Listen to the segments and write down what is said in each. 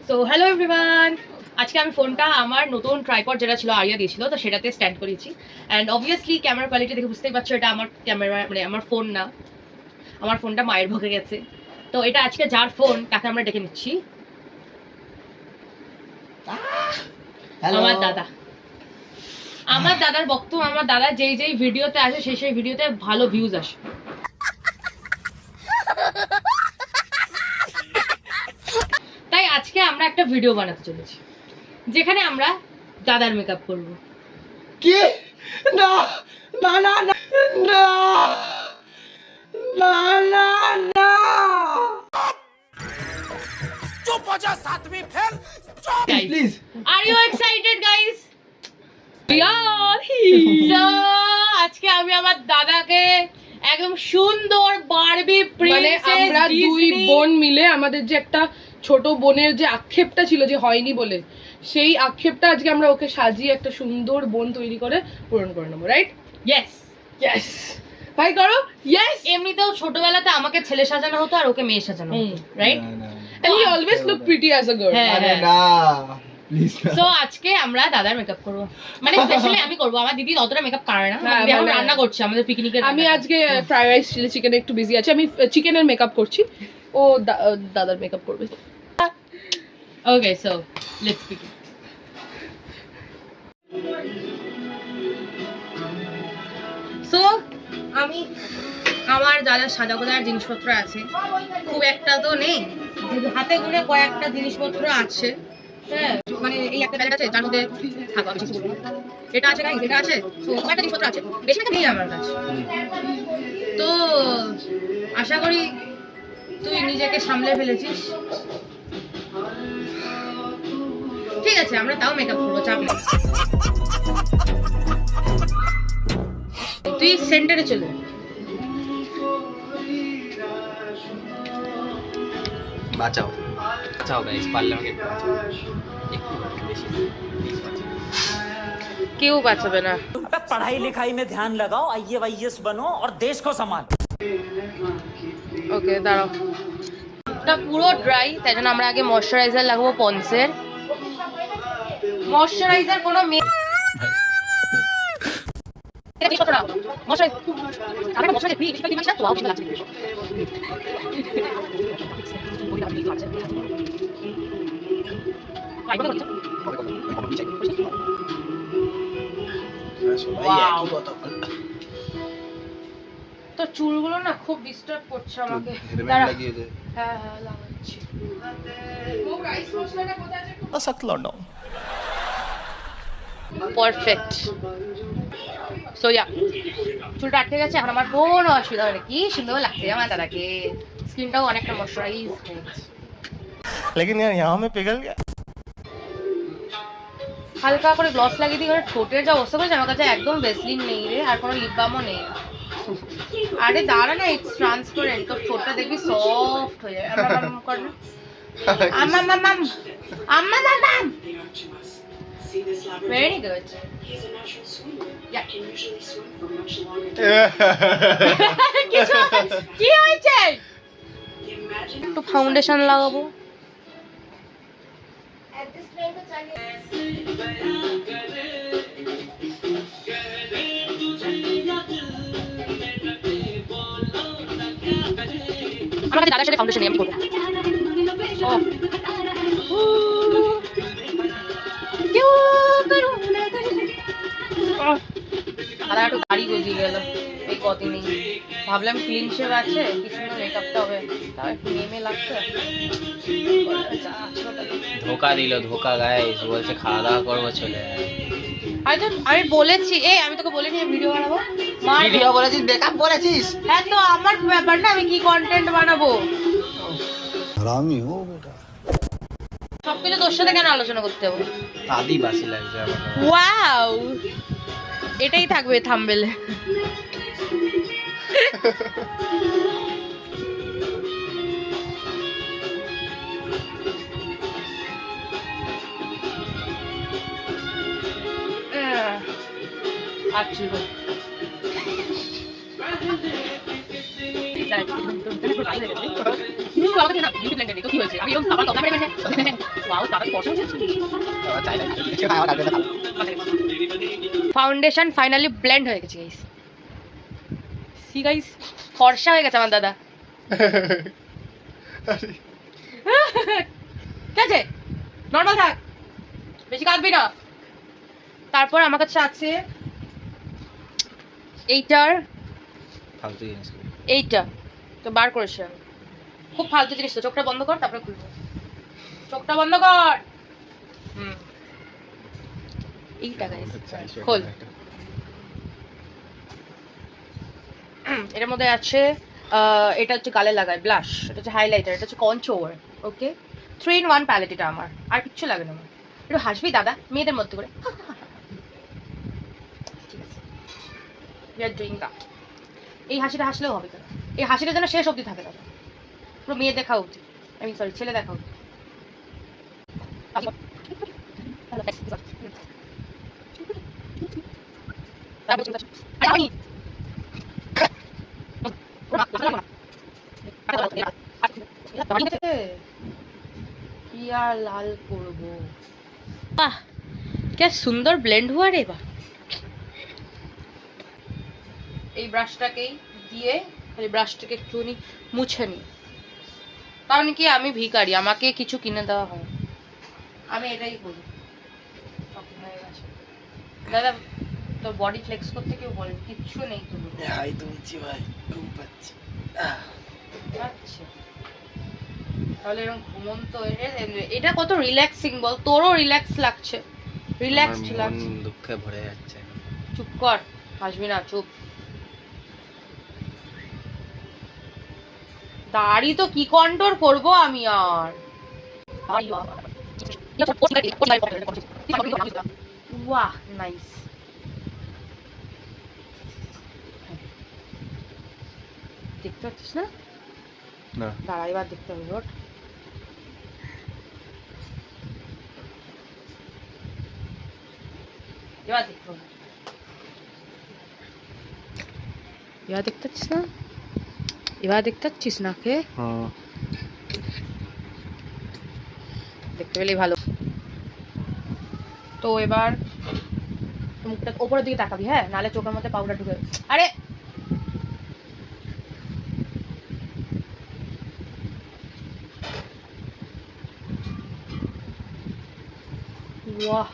So hello everyone, আজকে আমি ফোনটা আমার নতুন ট্রাইপড যেটা ছিল আরিয়া দিয়েছিল, তো সেটাতে স্ট্যান্ড করেছি। অ্যান্ড অবভিয়াসলি ক্যামেরা কোয়ালিটি দেখে বুঝতেই পারছো এটা আমার ক্যামেরা, মানে আমার ফোন না, আমার ফোনটা মায়ের ভোগে গেছে। তো এটা আজকে যার ফোন তাকে আমরা ডেকে নিচ্ছি, আমার দাদা। আমার দাদার বক্তব্য, আমার দাদা যেই যেই ভিডিওতে আসে সেই ভিডিওতে ভালো ভিউজ আসে। তাই আজকে আমরা একটা ভিডিও বানাতে চলেছি যেখানে আমরা দাদার মেকআপ করব। কি? না না না না না না না না चुप हो जा सातवीं फेल चुप please Are you excited guys? Yeah. So আজকে আমি আমার দাদাকে একদম সুন্দর বারবি মানে প্রিন্সেস আমরা দুই বোন মিলে আমাদের যে একটা ছোট বোনের যে আক্ষেপটা ছিল যে হয়নি বলে, সেই আক্ষেপটা আজকে আমরা ওকে সাজিয়ে একটা সুন্দর বোন তৈরি করে পূরণ করে নেবো, রাইট? ইয়েস ইয়েস ভাই করো, ইয়েস। এমনিতেও ছোটবেলাতে আমাকে ছেলে সাজানো হতো আর ওকে মেয়ে সাজানো হতো, right? And he always look pretty as a girl. হ্যাঁ, আরে হ্যাঁ। না প্লিজ না সো আজকে আমরা দাদার মেকআপ করব, মানে স্পেশালি আমি করব, আমার দিদি অতটা মেকআপ করে না। হ্যাঁ, দিদি এখন মানে- রান্না করছে আমাদের পিকনিকের। আমি আজকে ফ্রাইড রাইস চিলি চিকেনে একটু বিজি আছি, আমি চিকেনের মেকআপ করছি, ও দাদার মেকআপ করবে। ওকে, সো লেটস বিগিন। সো আমি আমার দাদার সাজা গোজার জিনিসপত্র আছে, খুব একটা তো নেই, হাতে গুনে কয়েকটা জিনিসপত্র আছে। হ্যাঁ, মানে এই একটা ব্যালেট আছে যার মধ্যে থাকো, আমি কিছু বলবো না। এটা আছে গাইস, এটা আছে, তো কয়েকটা জিনিসপত্র আছে, বেশি একটা নেই আমার কাছে। তো আশা করি তুই নিজেকে সামলে ফেলেছিস। ঠিক আছে, আমরা তাও মেকআপ করবো, চাপ নেই। তুই সেন্টারে চলে বাঁচাও বাঁচাও গাইস, পারলে আমাকে একটু বাঁচাও, একটু বেশি প্লিজ বাঁচাও। কেউ বাঁচাবে না। पढ़ाई लिखाई में ध्यान लगाओ IAS बनो और देश को संभालो ওকে দাঁড়াও, এটা পুরো ড্রাই, তাই জন্য আমরা আগে ময়শ্চারাইজার লাগাবো পন্সের। ময়শ্চারাইজার কোনো তো চুলগুলো না খুব ডিস্টার্ব করছে আমাকে। দাঁড়া। হ্যাঁ হ্যাঁ লাগাচ্ছি। পারফেক্ট। সো ইয়া, চুলটা আটকে গেছে, এখন আমার কোনো অসুবিধা হবে না। কি সুন্দর লাগছে আমার দাদাকে, স্কিনটাও অনেকটা ময়শ্চারাইজ হয়ে গেছে। लेकिन यार यहाँ में पिघल गया হালকা করে গ্লস লাগিয়ে দিই, ঠোঁটের যা অবস্থা করেছে, আমার কাছে একদম ভেসলিন নেই রে, আর কোনো লিপ বামও নেই। আরে দাঁড়া না, ইটস ট্রান্সপারেন্ট, তো ঠোঁটটা দেখবি সফট হয়ে যাবে। আম্মা কর না, আম্মা মাম আম্মা মাম, ভেরি গুড। কি হয়েছে? একটু ফাউন্ডেশন লাগাবো। আমার কাছে দাদার সাথে ফাউন্ডেশন আমি করবো। দাদা একটু দাড়ি গজিয়ে গেল এই কদিনই, ভাবলাম ক্লিন শেভ আছে, কিছু মেকআপটা হবে, তাও একটু নেমে লাগছে। ধোকা দিল, ধোকা গাইস, বলছে খাওয়া দাওয়া করবো চলে। আমি বলেছি, আমি তোকে বলিনি ভিডিও বানাবো, ভিডিও বলেছিস, মেকআপ করেছিস? হ্যাঁ তো আমার ব্যাপার না, আমি কি কন্টেন্ট বানাবো। हरामी हो बेटा সবকিছু তোর সাথে কেন আলোচনা করতে হবে? আদিবাসী লাগছে আমার। ওয়াও, এটাই থাকবে থাম্বনেলে। আচ্ছা ফাউন্ডেশন ফাইনালি ব্লেন্ড হয়ে গেছে গাইস। সি গাইস, ফর্সা হয়ে গেছে আমার দাদা। ঠিক আছে, নর্মাল থাক, বেশি কাঁদবি না। তারপর আমার কাছে আছে এইটার, ফালতু জিনিস। এইটা তো বার করেছে আমি, খুব ফালতু জিনিস তো। চোখটা বন্ধ কর, তারপরে খুলবো। চোখটা বন্ধ কর। এইটা গাইস, খোল। এটার মধ্যে আছে এটা হচ্ছে গালে লাগায় ব্লাশ, এটা হচ্ছে হাইলাইটার, এটা হচ্ছে কনচোর। ওকে, 3 in 1 প্যালেট এটা আমার, আর কিচ্ছু লাগে না আমার। একটু হাসবি দাদা, মেয়েদের মধ্যে করে। ঠিক আছে, we are doing that. এই হাসিটা হাসলেও হবে দাদা, এই হাসিটা যেন শেষ অবধি থাকে দাদা, পুরো মেয়ে দেখা উচিত, আমি সরি ছেলে দেখা উচিত। কি আর লাল করবো। বাহ, কে সুন্দর ব্লেন্ড হুয়া রে। বাহ, এই ব্রাশটাকেই দিয়ে খালি ব্রাশটাকে একটুখানি মুছে নিই, কারণ কি আমি ভিখারি, আমাকে কিছু কিনে দেওয়া হয়, আমি এটাই করি। দাদা তোর বডি ফ্লেক্স করতে কেউ বলে কিচ্ছু নেই তো। হাই তুলছি ভাই, ঘুম পাচ্ছি। আচ্ছা, তাহলে এরকম ঘুমন্ত এটা কত রিল্যাক্সিং বল, তোরও রিল্যাক্স লাগছে, রিল্যাক্সড লাগছে। দুঃখে ভরে যাচ্ছে। চুপ কর, হাসবি না, চুপ। দাড়ি তো কি কন্ট্রোল করবো আমি আর। বাহ, নাইস। দেখতে পাচ্ছিস না? না, দাঁড়া, এবার দেখতে হবে। রোড এবার দেখতে হবে, এবার দেখতে পাচ্ছিস না? এবার দেখতে পাচ্ছিস না? কে দেখতে পেলেই ভালো। তো এবার মুখটা ওপরের দিকে তাকাবি, হ্যাঁ, নালে চোখের মধ্যে পাউডার ঢুকে। আরে বাহ,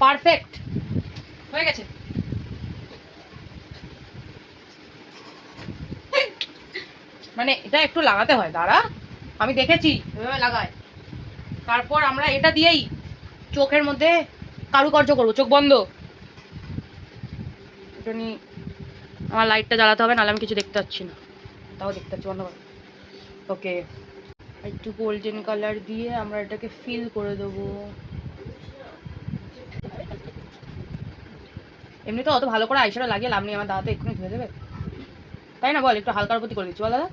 পারফেক্ট হয়ে গেছে। মানে এটা একটু লাগাতে হয়, দাঁড়া, আমি দেখেছি এভাবে লাগায়। তারপর আমরা এটা দিয়েই চোখের মধ্যে কারুকার্য করবো। চোখ বন্ধ, একটুখানি আমার লাইটটা জ্বালাতে হবে, নাহলে আমি কিছু দেখতে পাচ্ছি না। তাও দেখতে পাচ্ছি, বন্ধ কর। ওকে, একটু গোল্ডেন কালার দিয়ে আমরা এটাকে ফিল করে দেবো। এমনি তো অত ভালো করে আইশ্যাডো লাগিয়ে লাভ নেই, আমার দাদা তো এক্ষুনি ধুয়ে দেবে, তাই না বল? একটু হালকার প্রতি করে দিচ্ছি বল দাদা।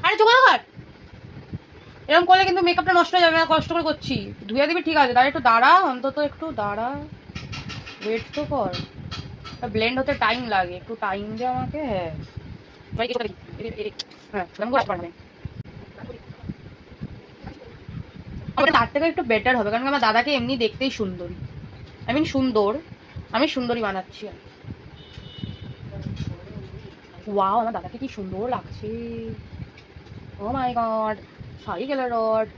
আরে চোখ বন্ধ কর, এরকম করলে কিন্তু মেকআপটা নষ্ট হয়ে যাবে। কষ্ট করে করছি, ধুয়ে দিবি ঠিক আছে। দাঁড়া, একটু দাঁড়া, অন্তত একটু দাঁড়া, ওয়েট তো কর। ব্লেন্ড হতে টাইম লাগে, একটু টাইম দে আমাকে। হ্যাঁ হ্যাঁ, তার থেকে একটু বেটার হবে, কারণ আমার দাদাকে এমনি দেখতেই সুন্দরী, আই মিন সুন্দর, আমি সুন্দরী বানাচ্ছি। ওয়াও, আমার দাদাকে কি সুন্দর লাগছে। ও মাই গড, শাড়ি গেল রড।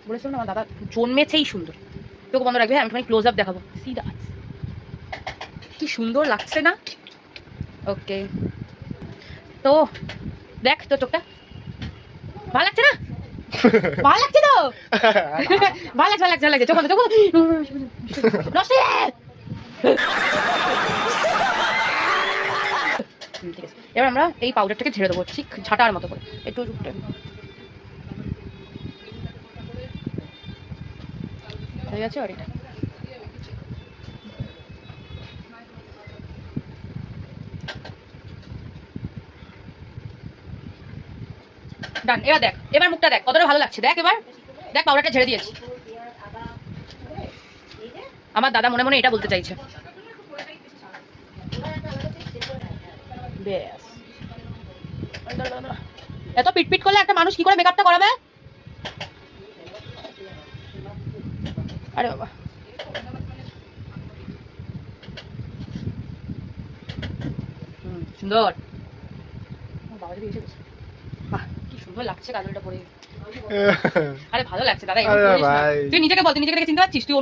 বলেছিলাম না আমার দাদা জন্মেছেই সুন্দর। চোখ বন্ধ রাখবে, আমি তোমায় ক্লোজ আপ দেখাবো। সি দ্যাট, কি সুন্দর লাগছে না? ওকে, তো দেখ তো চোখটা ভালো লাগছে না? ভালো লাগছে তো? ভালো লাগছে, ভালো লাগছে, ভালো লাগছে। চোখ বন্ধ, চোখ বন্ধ। নষ্ট ঠিক আছে, এবার আমরা এই পাউডারটাকে ঝেড়ে দেবো ঠিক ঝাঁটার মতো করে, একটু হয়ে গেছে। আর এটা ডান। এবার দেখ, এবার মুখটা দেখ কতটা ভালো লাগছে। দেখ এবার দেখ, পাউডারটা ঝেড়ে দিয়েছি। আমার দাদা মনে মনে এটা বলতে চাইছে, ব্যাস। এত পিটপিট করলে একটা মানুষ কি করে মেকআপটা করাবে? আরে বাবা, সুন্দর। বাবা যদি এসে বসে। বাহ, কি সুন্দর লাগছে কাজলটা পরে। আরে ভালো লাগছে দাদা, এরকম করিস না। তুই নিজেকে বল, তুই নিজেকে দেখে চিনতে পারছিস? তুই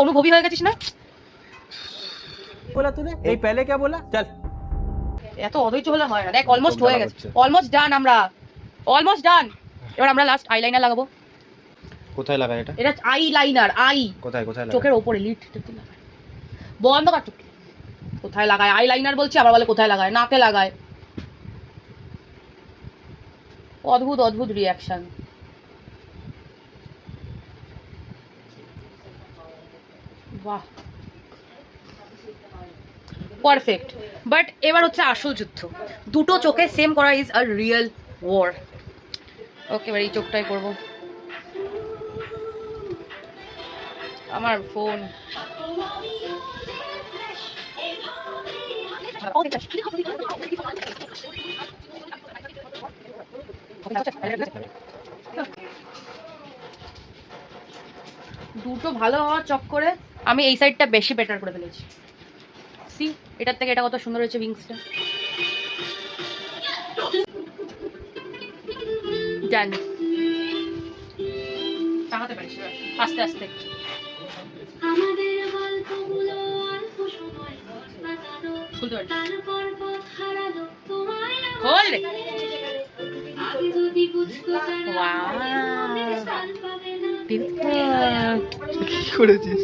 অনুভবী হয়ে গেছিস না? बोला तूने यही पहले क्या बोला चल এত অধৈর্য হলে হয় না। দেখ অলমোস্ট হয়ে গেছে, অলমোস্ট ডান। আমরা অলমোস্ট ডান। এবার আমরা লাস্ট আইলাইনার লাগাবো। কোথায় লাগায় এটা? এটা আই লাইনার, আই কোথায় কোথায় লাগায়? চোখের ওপরে লিডটা লাগায়। বন্ধ কর চোখ। কোথায় লাগায়? আই লাইনার বলছি, আবার বলে কোথায় লাগায়? নাকে লাগায়। অদ্ভুত অদ্ভুত রিয়াকশন। বাহ, পারফেক্ট। বাট এবার হচ্ছে আসল যুদ্ধ। দুটো চোখে সেম করা ইজ আ রিয়েল ওয়ার। ওকে, এবার এই চোখটাই করবো। আমার ফোন দুটো ভালো হওয়ার চক্করে আমি এই সাইডটা বেশি বেটার করে ফেলেছি। সি, এটার থেকে এটা কত সুন্দর হয়েছে উইংসটা। ডান। তাকাতে পারিস এবার, আস্তে আস্তে। খুলতে পারিস? খোল রে। কি করেছিস?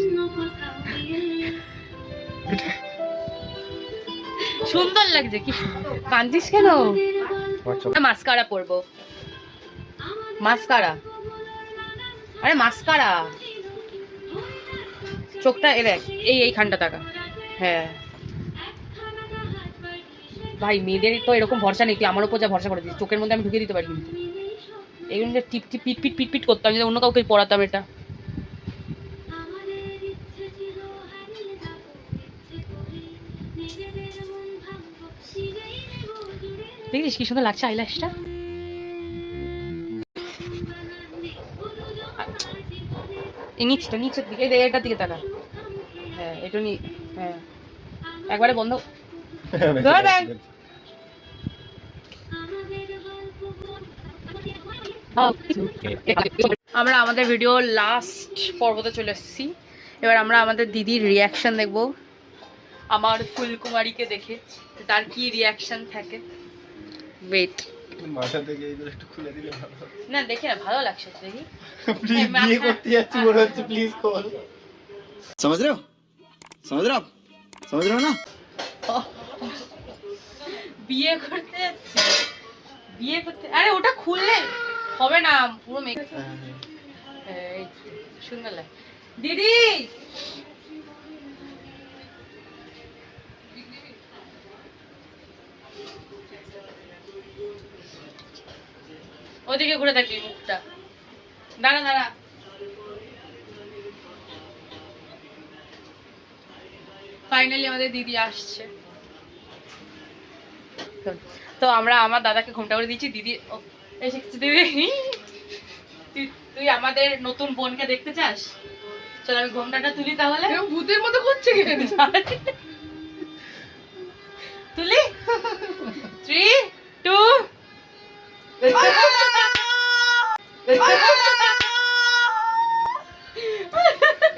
সুন্দর লাগছে। কি কাঁদছিস কেন? মাস্কারা পরবো। মাস্কারা, আরে মাস্কারা। চোখটা এ দেখ, এইখানটা তাকা। হ্যাঁ ভাই, মেয়েদের তো এরকম ভরসা নেই। তুই আমার উপর যা ভরসা করে দিস, চোখের মধ্যে আমি ঢুকে দিতে পারি। কিন্তু এইগুলো যে টিপ টিপ পিট পিট পিট পিট করতাম, যদি অন্য কাউকে পড়াতাম এটা। দেখিস কি সুন্দর লাগছে আইল্যাশটা। নিচটা, নিচের দিকে, এটার দিকে তাকা। হ্যাঁ এটা নি, হ্যাঁ একবারে বন্ধ। আমরা আমাদের ভিডিও লাস্ট পর্বতে চলে এসেছি। এবার আমরা আমাদের দিদির রিয়াকশন দেখব, আমার ফুলকুমারীকে দেখে তার কি রিয়াকশন থাকে। ওয়েট, মাথা থেকে এইগুলো একটু খুলে দিলে ভালো। না দেখে না ভালো লাগছে। দেখি প্লিজ, বিয়ে করতে যাচ্ছি মনে হচ্ছে, প্লিজ কল। समझ रहे हो समझ रहे हो ना? বিয়ে করতে যাচ্ছি, বিয়ে করতে। আরে ওটা খুললে হবে না, পুরো মেকআপ। এই সুন্দর লাগে দিদি। ওদিকে ঘুরে থাকবি মুখটা। দাঁড়া দাঁড়া, ফাইনালি আমাদের দিদি আসছে। তো আমরা আমার দাদাকে ঘুমটা করে দিয়েছি। দিদি এসে গেছে। দিদি তুই আমাদের নতুন বোনকে দেখতে চাস? চল আমি ঘুমটাটা তুলি তাহলে। ভূতের মতো করছে কেন? তুলি 3, 2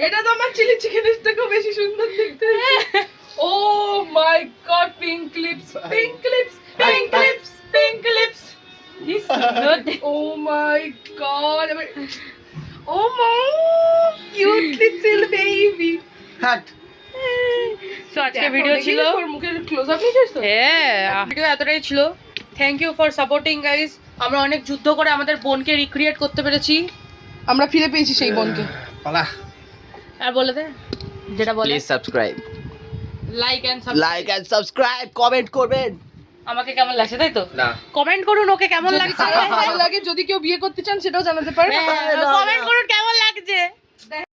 এটা তো আমার চিলি চিকেনের থেকেও বেশি সুন্দর দেখতে। Oh my God, pink lips, pink lips, pink lips, pink lips. Oh my God, oh my cute little baby. हट সো আজকে ভিডিও ছিল, মুখের ক্লোজ আপ নিয়েছিস তো? হ্যাঁ ভিডিও এতটাই ছিল। Thank you for supporting guys. আমরা অনেক যুদ্ধ করে আমাদের বোনকে রিক্রিয়েট করতে পেরেছি। আমরা ফিরে পেয়েছি সেই বোনকে। পালা। আর বলে দে যেটা বলে, please subscribe, like and like and subscribe, comment করবেন। আমাকে কেমন লাগছে তাই তো? না, কমেন্ট করুন ওকে কেমন লাগছে। ভালো লাগে, যদি কেউ বিয়ে করতে চান সেটাও জানাতে পারেন। কমেন্ট করুন কেমন লাগছে।